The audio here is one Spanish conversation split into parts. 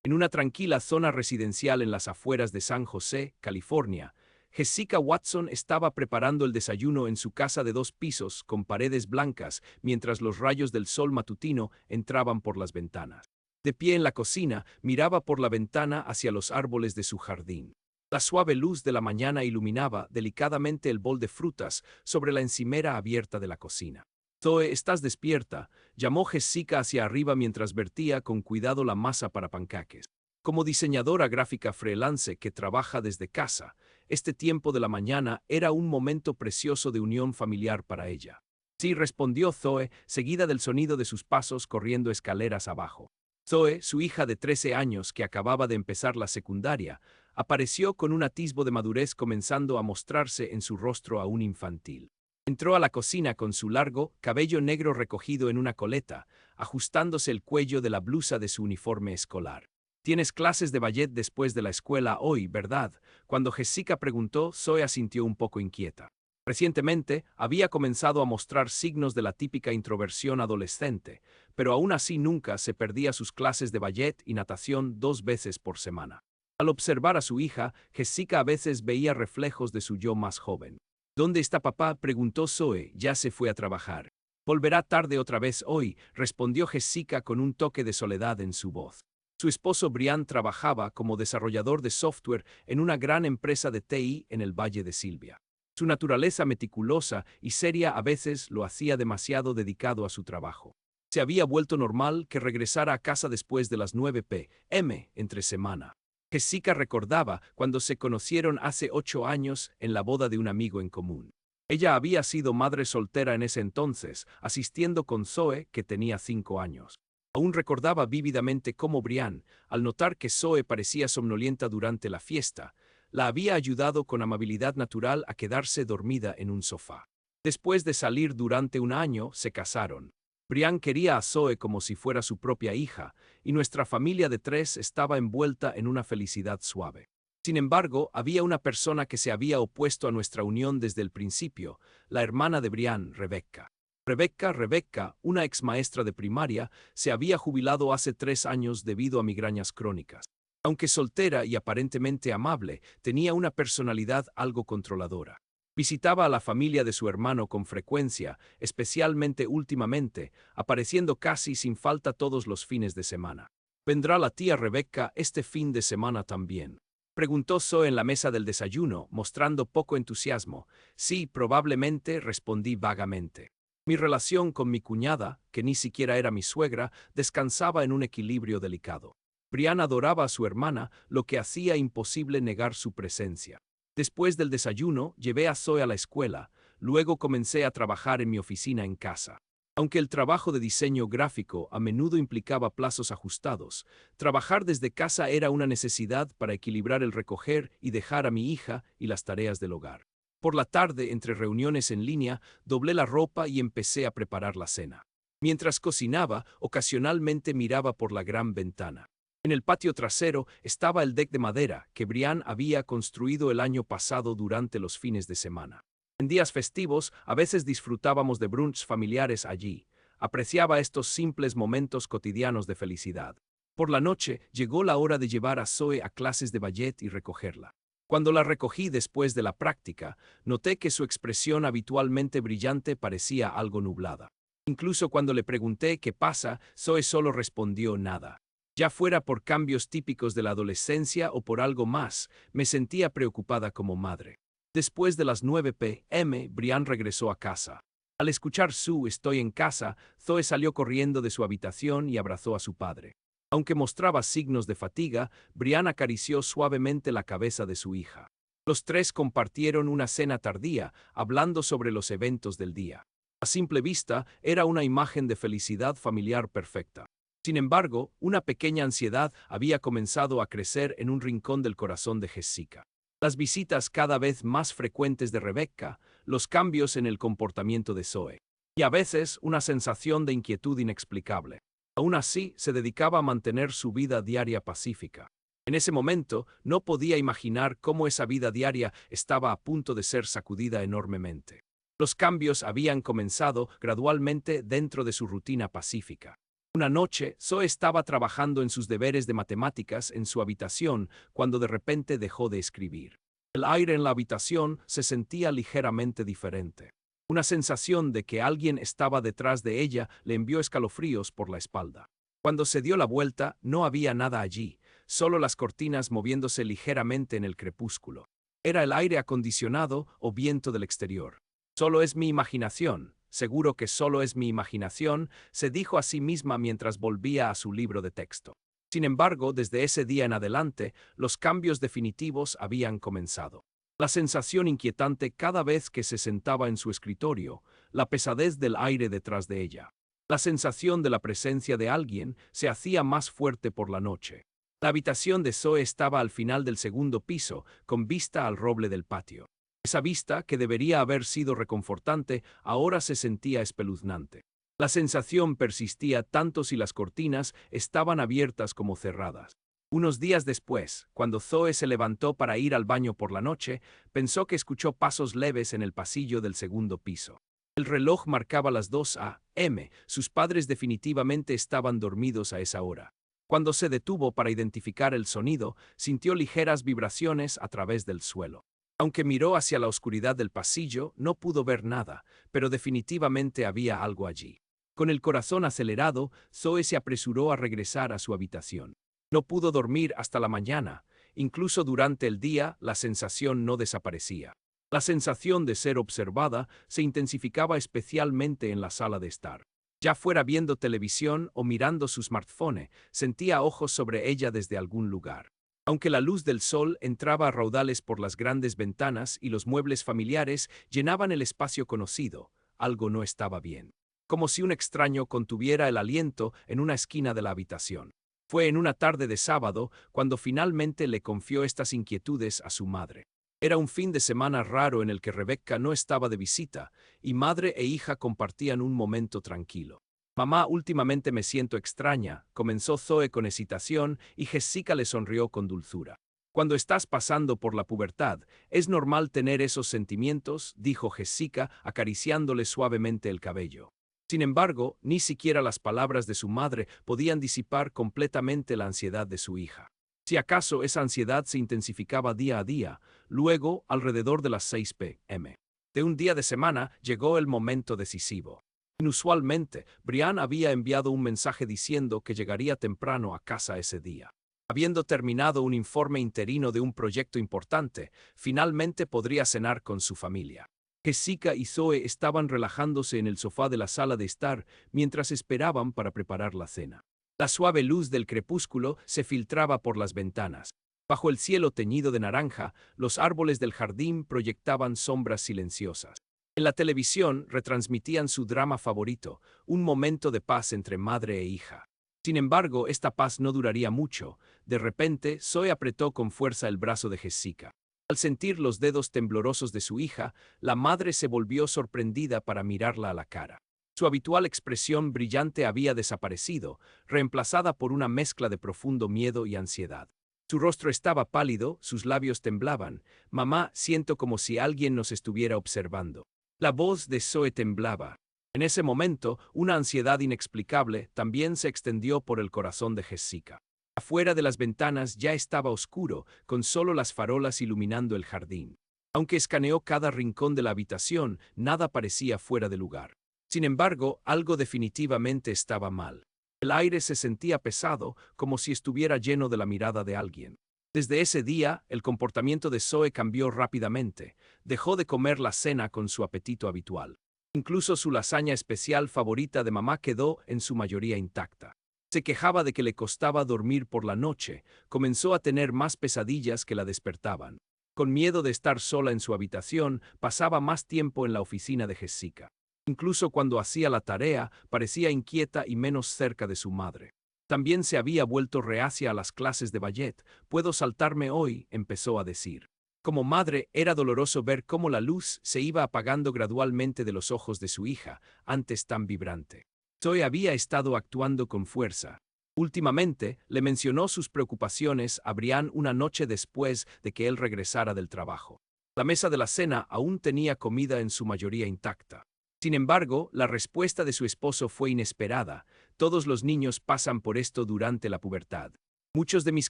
En una tranquila zona residencial en las afueras de San José, California, Jessica Watson estaba preparando el desayuno en su casa de 2 pisos con paredes blancas mientras los rayos del sol matutino entraban por las ventanas. De pie en la cocina, miraba por la ventana hacia los árboles de su jardín. La suave luz de la mañana iluminaba delicadamente el bol de frutas sobre la encimera abierta de la cocina. «Zoe, ¿estás despierta?», llamó Jessica hacia arriba mientras vertía con cuidado la masa para pancaques. Como diseñadora gráfica freelance que trabaja desde casa, este tiempo de la mañana era un momento precioso de unión familiar para ella. Sí, respondió Zoe, seguida del sonido de sus pasos corriendo escaleras abajo. Zoe, su hija de 13 años que acababa de empezar la secundaria, apareció con un atisbo de madurez comenzando a mostrarse en su rostro aún infantil. Entró a la cocina con su largo cabello negro recogido en una coleta, ajustándose el cuello de la blusa de su uniforme escolar. «Tienes clases de ballet después de la escuela hoy, ¿verdad?», cuando Jessica preguntó, Zoe asintió un poco inquieta. Recientemente había comenzado a mostrar signos de la típica introversión adolescente, pero aún así nunca se perdía sus clases de ballet y natación 2 veces por semana. Al observar a su hija, Jessica a veces veía reflejos de su yo más joven. «¿Dónde está papá?», preguntó Zoe. «Ya se fue a trabajar». «Volverá tarde otra vez hoy», respondió Jessica con un toque de soledad en su voz. Su esposo Brian trabajaba como desarrollador de software en una gran empresa de TI en el Valle de Silvia. Su naturaleza meticulosa y seria a veces lo hacía demasiado dedicado a su trabajo. Se había vuelto normal que regresara a casa después de las 9 p.m. entre semana. Jessica recordaba cuando se conocieron hace 8 años en la boda de un amigo en común. Ella había sido madre soltera en ese entonces, asistiendo con Zoe, que tenía 5 años. Aún recordaba vívidamente cómo Brian, al notar que Zoe parecía somnolienta durante la fiesta, la había ayudado con amabilidad natural a quedarse dormida en un sofá. Después de salir durante un año, se casaron. Brian quería a Zoe como si fuera su propia hija, y nuestra familia de 3 estaba envuelta en una felicidad suave. Sin embargo, había una persona que se había opuesto a nuestra unión desde el principio, la hermana de Brian, Rebecca. Rebecca, una ex maestra de primaria, se había jubilado hace 3 años debido a migrañas crónicas. Aunque soltera y aparentemente amable, tenía una personalidad algo controladora. Visitaba a la familia de su hermano con frecuencia, especialmente últimamente, apareciendo casi sin falta todos los fines de semana. «¿Vendrá la tía Rebecca este fin de semana también?», preguntó Zoe en la mesa del desayuno, mostrando poco entusiasmo. «Sí, probablemente», respondí vagamente. Mi relación con mi cuñada, que ni siquiera era mi suegra, descansaba en un equilibrio delicado. Brian adoraba a su hermana, lo que hacía imposible negar su presencia. Después del desayuno, llevé a Zoe a la escuela, luego comencé a trabajar en mi oficina en casa. Aunque el trabajo de diseño gráfico a menudo implicaba plazos ajustados, trabajar desde casa era una necesidad para equilibrar el recoger y dejar a mi hija y las tareas del hogar. Por la tarde, entre reuniones en línea, doblé la ropa y empecé a preparar la cena. Mientras cocinaba, ocasionalmente miraba por la gran ventana. En el patio trasero estaba el deck de madera que Brian había construido el año pasado durante los fines de semana. En días festivos, a veces disfrutábamos de brunchs familiares allí. Apreciaba estos simples momentos cotidianos de felicidad. Por la noche, llegó la hora de llevar a Zoe a clases de ballet y recogerla. Cuando la recogí después de la práctica, noté que su expresión habitualmente brillante parecía algo nublada. Incluso cuando le pregunté qué pasa, Zoe solo respondió nada. Ya fuera por cambios típicos de la adolescencia o por algo más, me sentía preocupada como madre. Después de las 9 p.m., Brian regresó a casa. Al escuchar su «estoy en casa», Zoe salió corriendo de su habitación y abrazó a su padre. Aunque mostraba signos de fatiga, Brian acarició suavemente la cabeza de su hija. Los 3 compartieron una cena tardía, hablando sobre los eventos del día. A simple vista, era una imagen de felicidad familiar perfecta. Sin embargo, una pequeña ansiedad había comenzado a crecer en un rincón del corazón de Jessica. Las visitas cada vez más frecuentes de Rebecca, los cambios en el comportamiento de Zoe, y a veces una sensación de inquietud inexplicable. Aún así, se dedicaba a mantener su vida diaria pacífica. En ese momento, no podía imaginar cómo esa vida diaria estaba a punto de ser sacudida enormemente. Los cambios habían comenzado gradualmente dentro de su rutina pacífica. Una noche, Zoe estaba trabajando en sus deberes de matemáticas en su habitación cuando de repente dejó de escribir. El aire en la habitación se sentía ligeramente diferente. Una sensación de que alguien estaba detrás de ella le envió escalofríos por la espalda. Cuando se dio la vuelta, no había nada allí, solo las cortinas moviéndose ligeramente en el crepúsculo. Era el aire acondicionado o viento del exterior. Solo es mi imaginación, seguro que solo es mi imaginación, se dijo a sí misma mientras volvía a su libro de texto. Sin embargo, desde ese día en adelante, los cambios definitivos habían comenzado. La sensación inquietante cada vez que se sentaba en su escritorio, la pesadez del aire detrás de ella. La sensación de la presencia de alguien se hacía más fuerte por la noche. La habitación de Zoe estaba al final del segundo piso, con vista al roble del patio. Esa vista, que debería haber sido reconfortante, ahora se sentía espeluznante. La sensación persistía tanto si las cortinas estaban abiertas como cerradas. Unos días después, cuando Zoe se levantó para ir al baño por la noche, pensó que escuchó pasos leves en el pasillo del segundo piso. El reloj marcaba las 2 a.m. Sus padres definitivamente estaban dormidos a esa hora. Cuando se detuvo para identificar el sonido, sintió ligeras vibraciones a través del suelo. Aunque miró hacia la oscuridad del pasillo, no pudo ver nada, pero definitivamente había algo allí. Con el corazón acelerado, Zoe se apresuró a regresar a su habitación. No pudo dormir hasta la mañana. Incluso durante el día, la sensación no desaparecía. La sensación de ser observada se intensificaba especialmente en la sala de estar. Ya fuera viendo televisión o mirando su smartphone, sentía ojos sobre ella desde algún lugar. Aunque la luz del sol entraba a raudales por las grandes ventanas y los muebles familiares llenaban el espacio conocido, algo no estaba bien. Como si un extraño contuviera el aliento en una esquina de la habitación. Fue en una tarde de sábado cuando finalmente le confió estas inquietudes a su madre. Era un fin de semana raro en el que Rebecca no estaba de visita, y madre e hija compartían un momento tranquilo. Mamá, últimamente me siento extraña, comenzó Zoe con hesitación y Jessica le sonrió con dulzura. Cuando estás pasando por la pubertad, es normal tener esos sentimientos, dijo Jessica, acariciándole suavemente el cabello. Sin embargo, ni siquiera las palabras de su madre podían disipar completamente la ansiedad de su hija. Si acaso esa ansiedad se intensificaba día a día, luego, alrededor de las 6 p.m. de un día de semana, llegó el momento decisivo. Inusualmente, Brian había enviado un mensaje diciendo que llegaría temprano a casa ese día. Habiendo terminado un informe interino de un proyecto importante, finalmente podría cenar con su familia. Jessica y Zoe estaban relajándose en el sofá de la sala de estar mientras esperaban para preparar la cena. La suave luz del crepúsculo se filtraba por las ventanas. Bajo el cielo teñido de naranja, los árboles del jardín proyectaban sombras silenciosas. En la televisión retransmitían su drama favorito, un momento de paz entre madre e hija. Sin embargo, esta paz no duraría mucho. De repente, Zoe apretó con fuerza el brazo de Jessica. Al sentir los dedos temblorosos de su hija, la madre se volvió sorprendida para mirarla a la cara. Su habitual expresión brillante había desaparecido, reemplazada por una mezcla de profundo miedo y ansiedad. Su rostro estaba pálido, sus labios temblaban. Mamá, siento como si alguien nos estuviera observando. La voz de Zoe temblaba. En ese momento, una ansiedad inexplicable también se extendió por el corazón de Jessica. Afuera de las ventanas ya estaba oscuro, con solo las farolas iluminando el jardín. Aunque escaneó cada rincón de la habitación, nada parecía fuera de lugar. Sin embargo, algo definitivamente estaba mal. El aire se sentía pesado, como si estuviera lleno de la mirada de alguien. Desde ese día, el comportamiento de Zoe cambió rápidamente. Dejó de comer la cena con su apetito habitual. Incluso su lasaña especial favorita de mamá quedó en su mayoría intacta. Se quejaba de que le costaba dormir por la noche, comenzó a tener más pesadillas que la despertaban. Con miedo de estar sola en su habitación, pasaba más tiempo en la oficina de Jessica. Incluso cuando hacía la tarea, parecía inquieta y menos cerca de su madre. También se había vuelto reacia a las clases de ballet. Puedo saltarme hoy, empezó a decir. Como madre, era doloroso ver cómo la luz se iba apagando gradualmente de los ojos de su hija, antes tan vibrante. Zoe había estado actuando con fuerza. Últimamente, le mencionó sus preocupaciones a Brian una noche después de que él regresara del trabajo. La mesa de la cena aún tenía comida en su mayoría intacta. Sin embargo, la respuesta de su esposo fue inesperada. Todos los niños pasan por esto durante la pubertad. Muchos de mis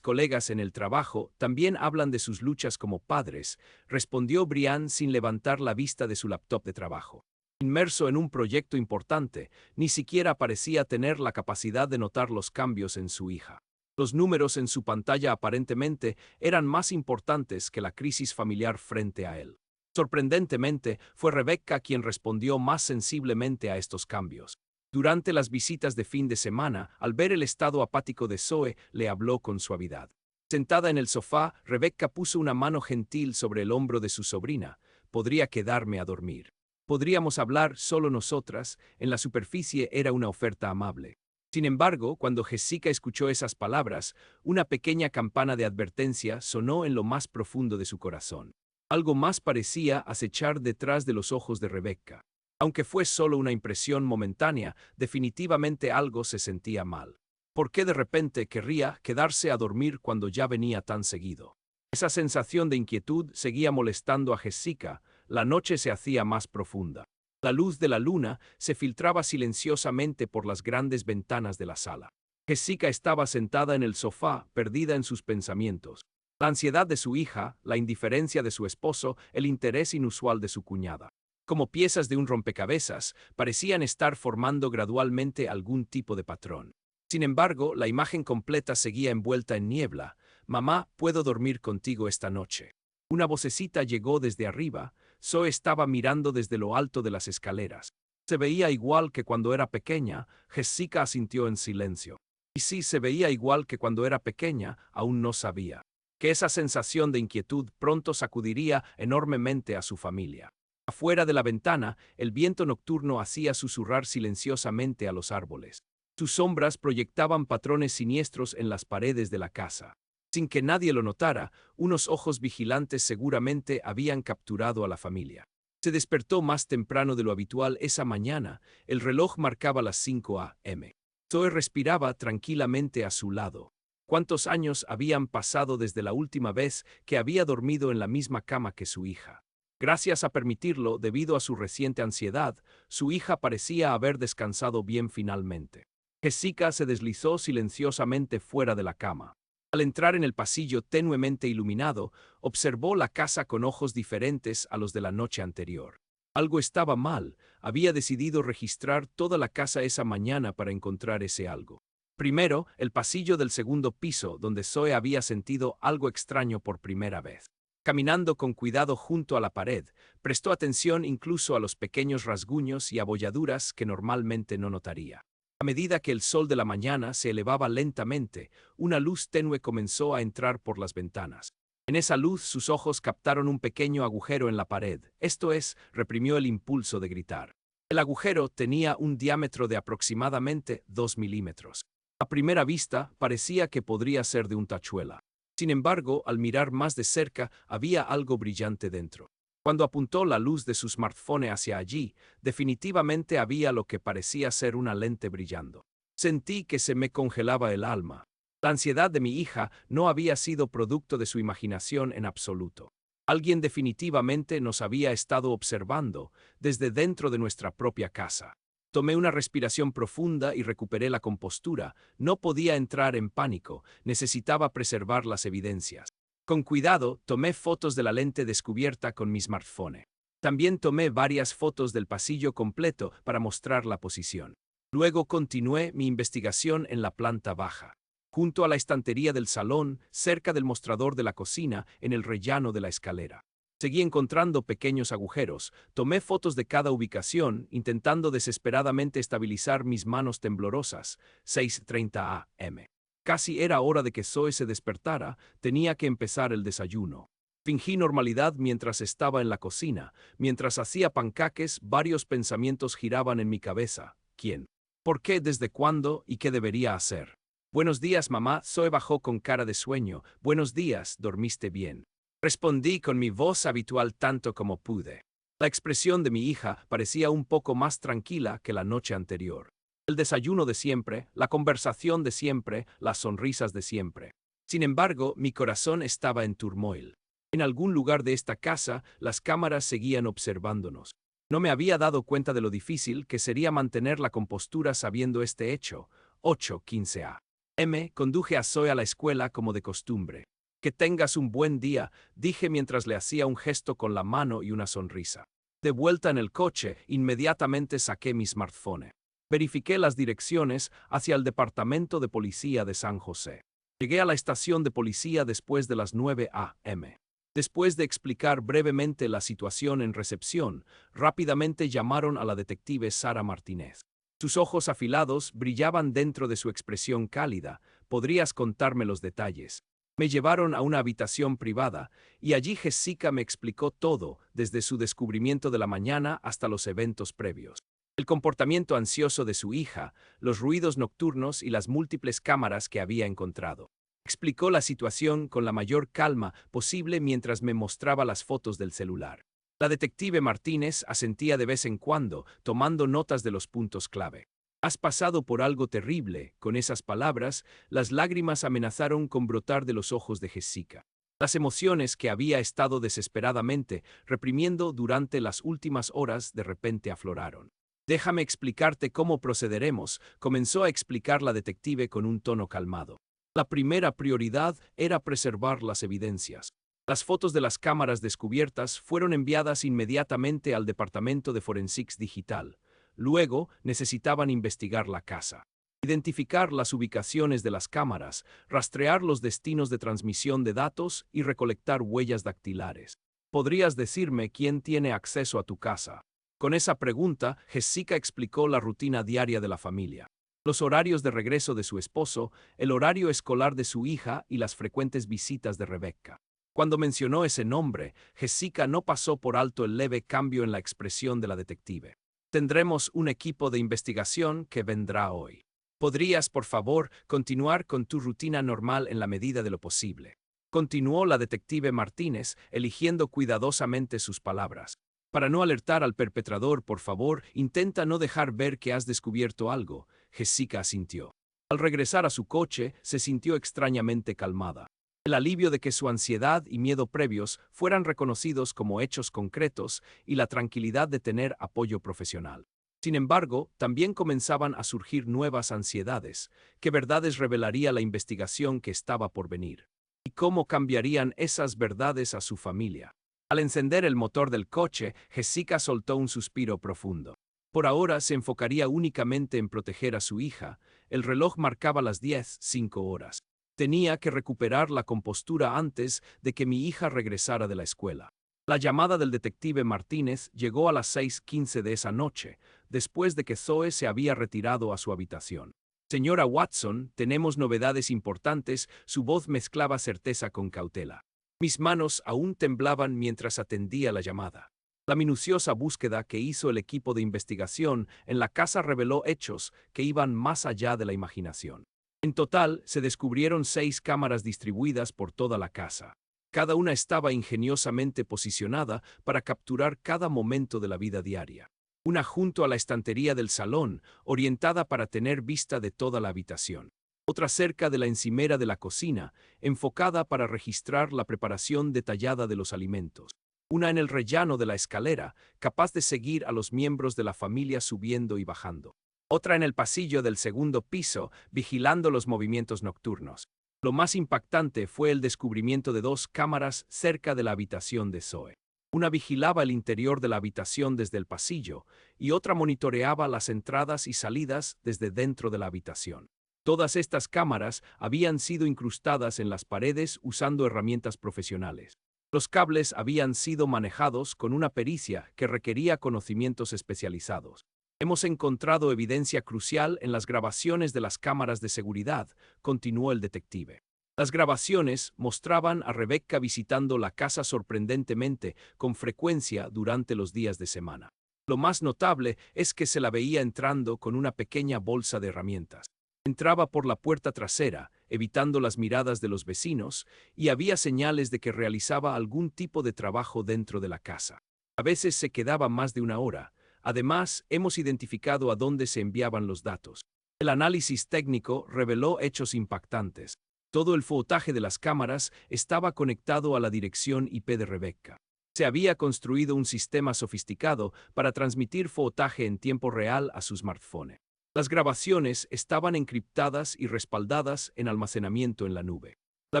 colegas en el trabajo también hablan de sus luchas como padres, respondió Brian sin levantar la vista de su laptop de trabajo. Inmerso en un proyecto importante, ni siquiera parecía tener la capacidad de notar los cambios en su hija. Los números en su pantalla aparentemente eran más importantes que la crisis familiar frente a él. Sorprendentemente, fue Rebecca quien respondió más sensiblemente a estos cambios. Durante las visitas de fin de semana, al ver el estado apático de Zoe, le habló con suavidad. Sentada en el sofá, Rebecca puso una mano gentil sobre el hombro de su sobrina. Podría quedarme a dormir. Podríamos hablar solo nosotras, en la superficie era una oferta amable. Sin embargo, cuando Jessica escuchó esas palabras, una pequeña campana de advertencia sonó en lo más profundo de su corazón. Algo más parecía acechar detrás de los ojos de Rebecca. Aunque fue solo una impresión momentánea, definitivamente algo se sentía mal. ¿Por qué de repente querría quedarse a dormir cuando ya venía tan seguido? Esa sensación de inquietud seguía molestando a Jessica. La noche se hacía más profunda. La luz de la luna se filtraba silenciosamente por las grandes ventanas de la sala. Jessica estaba sentada en el sofá, perdida en sus pensamientos. La ansiedad de su hija, la indiferencia de su esposo, el interés inusual de su cuñada. Como piezas de un rompecabezas, parecían estar formando gradualmente algún tipo de patrón. Sin embargo, la imagen completa seguía envuelta en niebla. «Mamá, ¿puedo dormir contigo esta noche?». Una vocecita llegó desde arriba. Zoe estaba mirando desde lo alto de las escaleras. Se veía igual que cuando era pequeña. Jessica asintió en silencio. Y sí, se veía igual que cuando era pequeña, aún no sabía que esa sensación de inquietud pronto sacudiría enormemente a su familia. Afuera de la ventana, el viento nocturno hacía susurrar silenciosamente a los árboles. Sus sombras proyectaban patrones siniestros en las paredes de la casa. Sin que nadie lo notara, unos ojos vigilantes seguramente habían capturado a la familia. Se despertó más temprano de lo habitual esa mañana. El reloj marcaba las 5 a.m. Zoe respiraba tranquilamente a su lado. ¿Cuántos años habían pasado desde la última vez que había dormido en la misma cama que su hija? Gracias a permitirlo, debido a su reciente ansiedad, su hija parecía haber descansado bien finalmente. Jessica se deslizó silenciosamente fuera de la cama. Al entrar en el pasillo tenuemente iluminado, observó la casa con ojos diferentes a los de la noche anterior. Algo estaba mal. Había decidido registrar toda la casa esa mañana para encontrar ese algo. Primero, el pasillo del segundo piso, donde Zoe había sentido algo extraño por primera vez. Caminando con cuidado junto a la pared, prestó atención incluso a los pequeños rasguños y abolladuras que normalmente no notaría. A medida que el sol de la mañana se elevaba lentamente, una luz tenue comenzó a entrar por las ventanas. En esa luz sus ojos captaron un pequeño agujero en la pared, esto es, reprimió el impulso de gritar. El agujero tenía un diámetro de aproximadamente 2 milímetros. A primera vista, parecía que podría ser de un tachuela. Sin embargo, al mirar más de cerca, había algo brillante dentro. Cuando apuntó la luz de su smartphone hacia allí, definitivamente había lo que parecía ser una lente brillando. Sentí que se me congelaba el alma. La ansiedad de mi hija no había sido producto de su imaginación en absoluto. Alguien definitivamente nos había estado observando desde dentro de nuestra propia casa. Tomé una respiración profunda y recuperé la compostura. No podía entrar en pánico, necesitaba preservar las evidencias. Con cuidado, tomé fotos de la lente descubierta con mi smartphone. También tomé varias fotos del pasillo completo para mostrar la posición. Luego continué mi investigación en la planta baja. Junto a la estantería del salón, cerca del mostrador de la cocina, en el rellano de la escalera. Seguí encontrando pequeños agujeros. Tomé fotos de cada ubicación, intentando desesperadamente estabilizar mis manos temblorosas. 6:30 a.m. Casi era hora de que Zoe se despertara. Tenía que empezar el desayuno. Fingí normalidad mientras estaba en la cocina. Mientras hacía pancaques, varios pensamientos giraban en mi cabeza. ¿Quién? ¿Por qué? ¿Desde cuándo? ¿Y qué debería hacer? Buenos días, mamá. Zoe bajó con cara de sueño. Buenos días, ¿dormiste bien? Respondí con mi voz habitual tanto como pude. La expresión de mi hija parecía un poco más tranquila que la noche anterior. El desayuno de siempre, la conversación de siempre, las sonrisas de siempre. Sin embargo, mi corazón estaba en turmoil. En algún lugar de esta casa, las cámaras seguían observándonos. No me había dado cuenta de lo difícil que sería mantener la compostura sabiendo este hecho. 8:15 a.m. Conduje a Zoe a la escuela como de costumbre. Que tengas un buen día, dije mientras le hacía un gesto con la mano y una sonrisa. De vuelta en el coche, inmediatamente saqué mi smartphone. Verifiqué las direcciones hacia el departamento de policía de San José. Llegué a la estación de policía después de las 9 a.m. Después de explicar brevemente la situación en recepción, rápidamente llamaron a la detective Sara Martínez. Sus ojos afilados brillaban dentro de su expresión cálida. ¿Podrías contarme los detalles? Me llevaron a una habitación privada, y allí Jessica me explicó todo, desde su descubrimiento de la mañana hasta los eventos previos. El comportamiento ansioso de su hija, los ruidos nocturnos y las múltiples cámaras que había encontrado. Explicó la situación con la mayor calma posible mientras me mostraba las fotos del celular. La detective Martínez asentía de vez en cuando, tomando notas de los puntos clave. Has pasado por algo terrible. Con esas palabras, las lágrimas amenazaron con brotar de los ojos de Jessica. Las emociones que había estado desesperadamente reprimiendo durante las últimas horas de repente afloraron. Déjame explicarte cómo procederemos, comenzó a explicar la detective con un tono calmado. La primera prioridad era preservar las evidencias. Las fotos de las cámaras descubiertas fueron enviadas inmediatamente al Departamento de Forensics Digital. Luego, necesitaban investigar la casa. Identificar las ubicaciones de las cámaras, rastrear los destinos de transmisión de datos y recolectar huellas dactilares. ¿Podrías decirme quién tiene acceso a tu casa? Con esa pregunta, Jessica explicó la rutina diaria de la familia. Los horarios de regreso de su esposo, el horario escolar de su hija y las frecuentes visitas de Rebecca. Cuando mencionó ese nombre, Jessica no pasó por alto el leve cambio en la expresión de la detective. Tendremos un equipo de investigación que vendrá hoy. ¿Podrías, por favor, continuar con tu rutina normal en la medida de lo posible? Continuó la detective Martínez, eligiendo cuidadosamente sus palabras. Para no alertar al perpetrador, por favor, intenta no dejar ver que has descubierto algo. Jessica asintió. Al regresar a su coche, se sintió extrañamente calmada. El alivio de que su ansiedad y miedo previos fueran reconocidos como hechos concretos y la tranquilidad de tener apoyo profesional. Sin embargo, también comenzaban a surgir nuevas ansiedades. ¿Qué verdades revelaría la investigación que estaba por venir? ¿Y cómo cambiarían esas verdades a su familia? Al encender el motor del coche, Jessica soltó un suspiro profundo. Por ahora se enfocaría únicamente en proteger a su hija. El reloj marcaba las 10:05. Tenía que recuperar la compostura antes de que mi hija regresara de la escuela. La llamada del detective Martínez llegó a las 6:15 de esa noche, después de que Zoe se había retirado a su habitación. Señora Watson, tenemos novedades importantes. Su voz mezclaba certeza con cautela. Mis manos aún temblaban mientras atendía la llamada. La minuciosa búsqueda que hizo el equipo de investigación en la casa reveló hechos que iban más allá de la imaginación. En total, se descubrieron 6 cámaras distribuidas por toda la casa. Cada una estaba ingeniosamente posicionada para capturar cada momento de la vida diaria. Una junto a la estantería del salón, orientada para tener vista de toda la habitación. Otra cerca de la encimera de la cocina, enfocada para registrar la preparación detallada de los alimentos. Una en el rellano de la escalera, capaz de seguir a los miembros de la familia subiendo y bajando. Otra en el pasillo del segundo piso, vigilando los movimientos nocturnos. Lo más impactante fue el descubrimiento de 2 cámaras cerca de la habitación de Zoe. Una vigilaba el interior de la habitación desde el pasillo, y otra monitoreaba las entradas y salidas desde dentro de la habitación. Todas estas cámaras habían sido incrustadas en las paredes usando herramientas profesionales. Los cables habían sido manejados con una pericia que requería conocimientos especializados. Hemos encontrado evidencia crucial en las grabaciones de las cámaras de seguridad, continuó el detective. Las grabaciones mostraban a Rebecca visitando la casa sorprendentemente con frecuencia durante los días de semana. Lo más notable es que se la veía entrando con una pequeña bolsa de herramientas. Entraba por la puerta trasera, evitando las miradas de los vecinos, y había señales de que realizaba algún tipo de trabajo dentro de la casa. A veces se quedaba más de una hora. Además, hemos identificado a dónde se enviaban los datos. El análisis técnico reveló hechos impactantes. Todo el footaje de las cámaras estaba conectado a la dirección IP de Rebecca. Se había construido un sistema sofisticado para transmitir fototaje en tiempo real a su smartphone. Las grabaciones estaban encriptadas y respaldadas en almacenamiento en la nube. La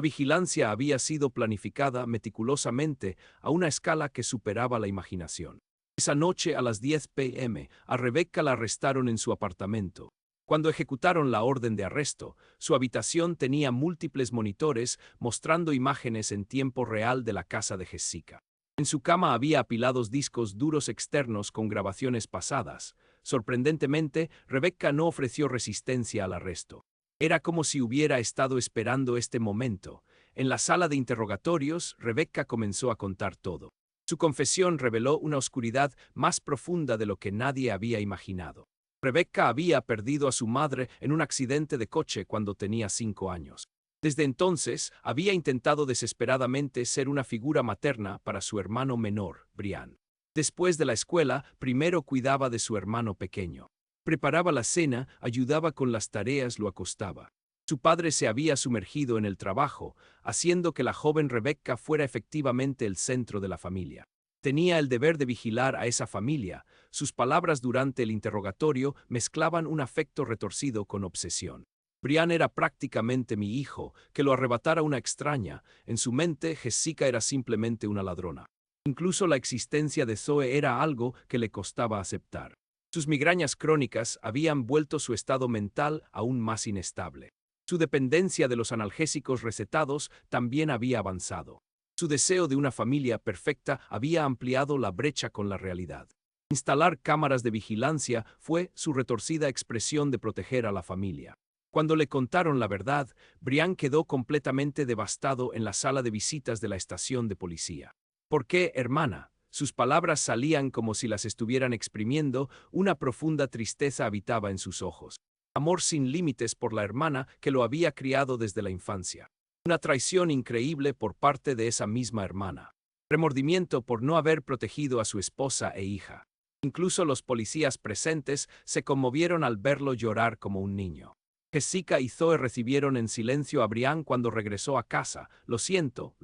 vigilancia había sido planificada meticulosamente a una escala que superaba la imaginación. Esa noche a las 10 p.m., a Rebecca la arrestaron en su apartamento. Cuando ejecutaron la orden de arresto, su habitación tenía múltiples monitores mostrando imágenes en tiempo real de la casa de Jessica. En su cama había apilados discos duros externos con grabaciones pasadas. Sorprendentemente, Rebecca no ofreció resistencia al arresto. Era como si hubiera estado esperando este momento. En la sala de interrogatorios, Rebecca comenzó a contar todo. Su confesión reveló una oscuridad más profunda de lo que nadie había imaginado. Rebecca había perdido a su madre en un accidente de coche cuando tenía 5 años. Desde entonces, había intentado desesperadamente ser una figura materna para su hermano menor, Brian. Después de la escuela, primero cuidaba de su hermano pequeño. Preparaba la cena, ayudaba con las tareas, lo acostaba. Su padre se había sumergido en el trabajo, haciendo que la joven Rebecca fuera efectivamente el centro de la familia. Tenía el deber de vigilar a esa familia. Sus palabras durante el interrogatorio mezclaban un afecto retorcido con obsesión. Brian era prácticamente mi hijo, que lo arrebatara una extraña. En su mente, Jessica era simplemente una ladrona. Incluso la existencia de Zoe era algo que le costaba aceptar. Sus migrañas crónicas habían vuelto su estado mental aún más inestable. Su dependencia de los analgésicos recetados también había avanzado. Su deseo de una familia perfecta había ampliado la brecha con la realidad. Instalar cámaras de vigilancia fue su retorcida expresión de proteger a la familia. Cuando le contaron la verdad, Brian quedó completamente devastado en la sala de visitas de la estación de policía. ¿Por qué, hermana? Sus palabras salían como si las estuvieran exprimiendo, una profunda tristeza habitaba en sus ojos. Amor sin límites por la hermana que lo había criado desde la infancia. Una traición increíble por parte de esa misma hermana. Remordimiento por no haber protegido a su esposa e hija. Incluso los policías presentes se conmovieron al verlo llorar como un niño. Jessica y Zoe recibieron en silencio a Brian cuando regresó a casa. Lo siento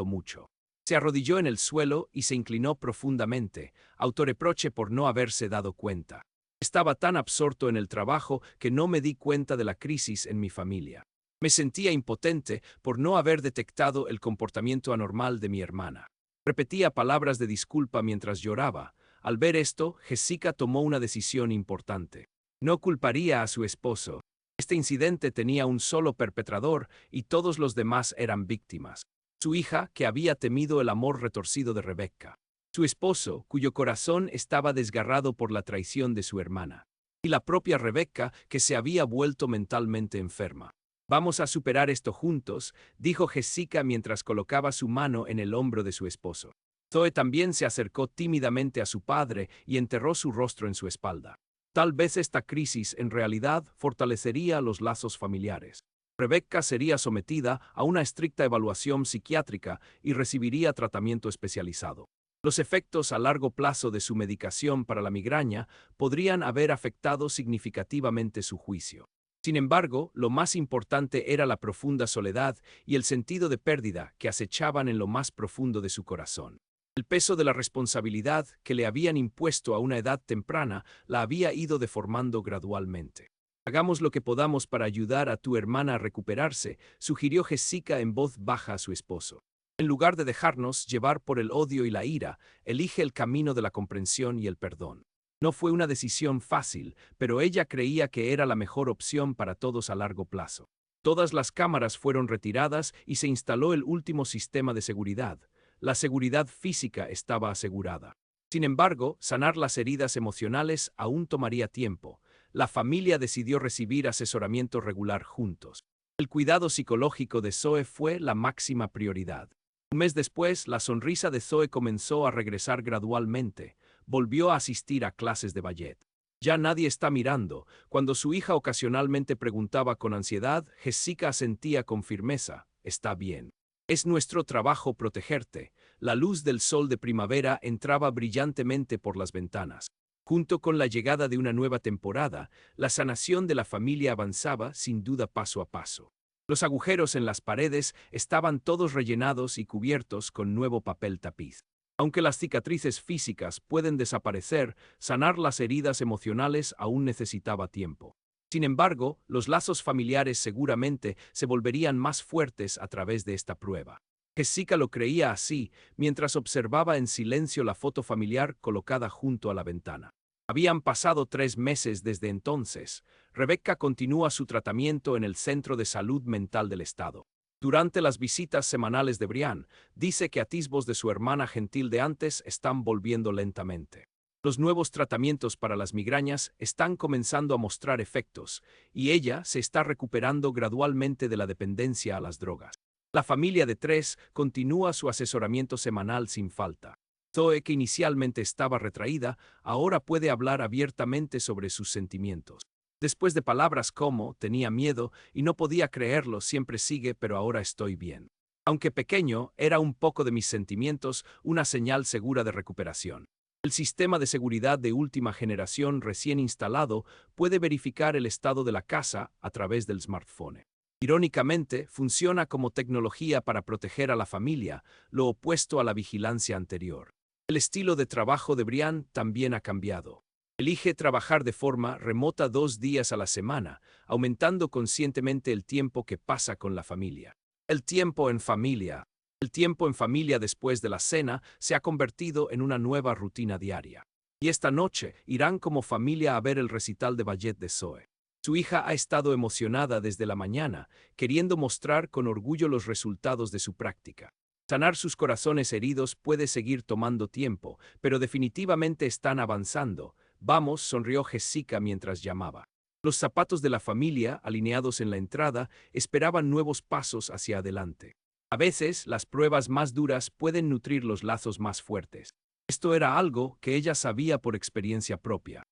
mucho. Se arrodilló en el suelo y se inclinó profundamente, autorreproche por no haberse dado cuenta. Estaba tan absorto en el trabajo que no me di cuenta de la crisis en mi familia. Me sentía impotente por no haber detectado el comportamiento anormal de mi hermana. Repetía palabras de disculpa mientras lloraba. Al ver esto, Jessica tomó una decisión importante. No culparía a su esposo. Este incidente tenía un solo perpetrador y todos los demás eran víctimas. Su hija, que había temido el amor retorcido de Rebecca. Su esposo, cuyo corazón estaba desgarrado por la traición de su hermana. Y la propia Rebecca, que se había vuelto mentalmente enferma. Vamos a superar esto juntos, dijo Jessica mientras colocaba su mano en el hombro de su esposo. Zoe también se acercó tímidamente a su padre y enterró su rostro en su espalda. Tal vez esta crisis en realidad fortalecería los lazos familiares. Rebecca sería sometida a una estricta evaluación psiquiátrica y recibiría tratamiento especializado. Los efectos a largo plazo de su medicación para la migraña podrían haber afectado significativamente su juicio. Sin embargo, lo más importante era la profunda soledad y el sentido de pérdida que acechaban en lo más profundo de su corazón. El peso de la responsabilidad que le habían impuesto a una edad temprana la había ido deformando gradualmente. Hagamos lo que podamos para ayudar a tu hermana a recuperarse, sugirió Jessica en voz baja a su esposo. En lugar de dejarnos llevar por el odio y la ira, elige el camino de la comprensión y el perdón. No fue una decisión fácil, pero ella creía que era la mejor opción para todos a largo plazo. Todas las cámaras fueron retiradas y se instaló el último sistema de seguridad. La seguridad física estaba asegurada. Sin embargo, sanar las heridas emocionales aún tomaría tiempo. La familia decidió recibir asesoramiento regular juntos. El cuidado psicológico de Zoe fue la máxima prioridad. Un mes después, la sonrisa de Zoe comenzó a regresar gradualmente. Volvió a asistir a clases de ballet. Ya nadie está mirando. Cuando su hija ocasionalmente preguntaba con ansiedad, Jessica asentía con firmeza. Está bien. Es nuestro trabajo protegerte. La luz del sol de primavera entraba brillantemente por las ventanas. Junto con la llegada de una nueva temporada, la sanación de la familia avanzaba sin duda paso a paso. Los agujeros en las paredes estaban todos rellenados y cubiertos con nuevo papel tapiz. Aunque las cicatrices físicas pueden desaparecer, sanar las heridas emocionales aún necesitaba tiempo. Sin embargo, los lazos familiares seguramente se volverían más fuertes a través de esta prueba. Jessica lo creía así mientras observaba en silencio la foto familiar colocada junto a la ventana. Habían pasado 3 meses desde entonces. Rebecca continúa su tratamiento en el Centro de Salud Mental del Estado. Durante las visitas semanales de Brian, dice que atisbos de su hermana gentil de antes están volviendo lentamente. Los nuevos tratamientos para las migrañas están comenzando a mostrar efectos, y ella se está recuperando gradualmente de la dependencia a las drogas. La familia de 3 continúa su asesoramiento semanal sin falta. Zoe, que inicialmente estaba retraída, ahora puede hablar abiertamente sobre sus sentimientos. Después de palabras como tenía miedo y no podía creerlo, siempre sigue, pero ahora estoy bien. Aunque pequeño, era un poco de mis sentimientos una señal segura de recuperación. El sistema de seguridad de última generación recién instalado puede verificar el estado de la casa a través del smartphone. Irónicamente, funciona como tecnología para proteger a la familia, lo opuesto a la vigilancia anterior. El estilo de trabajo de Brian también ha cambiado. Elige trabajar de forma remota 2 días a la semana, aumentando conscientemente el tiempo que pasa con la familia. El tiempo en familia. El tiempo en familia después de la cena se ha convertido en una nueva rutina diaria. Y esta noche irán como familia a ver el recital de ballet de Zoe. Su hija ha estado emocionada desde la mañana, queriendo mostrar con orgullo los resultados de su práctica. Sanar sus corazones heridos puede seguir tomando tiempo, pero definitivamente están avanzando. Vamos, sonrió Jessica mientras llamaba. Los zapatos de la familia, alineados en la entrada, esperaban nuevos pasos hacia adelante. A veces, las pruebas más duras pueden nutrir los lazos más fuertes. Esto era algo que ella sabía por experiencia propia.